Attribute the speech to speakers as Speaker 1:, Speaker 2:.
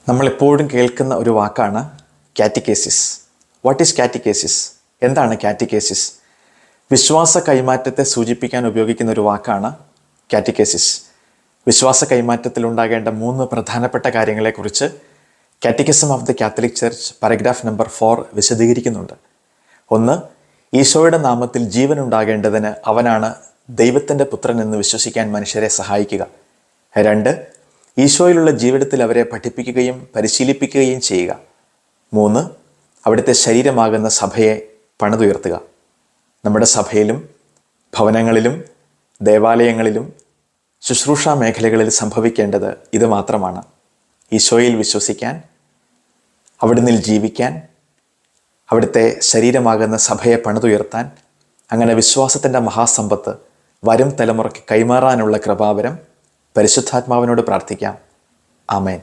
Speaker 1: നമ്മളെപ്പോഴും കേൾക്കുന്ന ഒരു വാക്കാണ് കാറ്റിക്കേസിസ്. What is കാറ്റിക്കേസിസ്? എന്താണ് കാറ്റിക്കേസിസ്? വിശ്വാസ കൈമാറ്റത്തെ സൂചിപ്പിക്കാൻ ഉപയോഗിക്കുന്ന ഒരു വാക്കാണ് കാറ്റിക്കേസിസ്. വിശ്വാസ കൈമാറ്റത്തിൽ ഉണ്ടാകേണ്ട 3 പ്രധാനപ്പെട്ട കാര്യങ്ങളെക്കുറിച്ച് catechism of the Catholic church paragraph number 4 വിശദീകരിക്കുന്നുണ്ട്. 1. ഈശോയുടെ നാമത്തിൽ ജീവൻ ഉണ്ടാകേണ്ടതിന് അവനാണ് ദൈവത്തിൻ്റെ പുത്രൻ എന്ന് വിശ്വസിക്കാൻ മനുഷ്യരെ സഹായിക്കുക. 2. ഈശോയിലുള്ള ജീവിതത്തിൽ അവരെ പഠിപ്പിക്കുകയും പരിശീലിപ്പിക്കുകയും ചെയ്യുക. 3. അവിടുത്തെ ശരീരമാകുന്ന സഭയെ പണിതുയർത്തുക. നമ്മുടെ സഭയിലും ഭവനങ്ങളിലും ദേവാലയങ്ങളിലും ശുശ്രൂഷാ മേഖലകളിൽ സംഭവിക്കേണ്ടത് ഇത് മാത്രമാണ്: ഈശോയിൽ വിശ്വസിക്കാൻ, അവിടുന്ന് ജീവിക്കാൻ, അവിടുത്തെ ശരീരമാകുന്ന സഭയെ പണിതുയർത്താൻ, അങ്ങനെ വിശ്വാസത്തിൻ്റെ മഹാസമ്പത്ത് വരും തലമുറയ്ക്ക് കൈമാറാനുള്ള കൃപാവരം പരിശുദ്ധാത്മാവിനോട് പ്രാർത്ഥിക്കാം. ആമേൻ.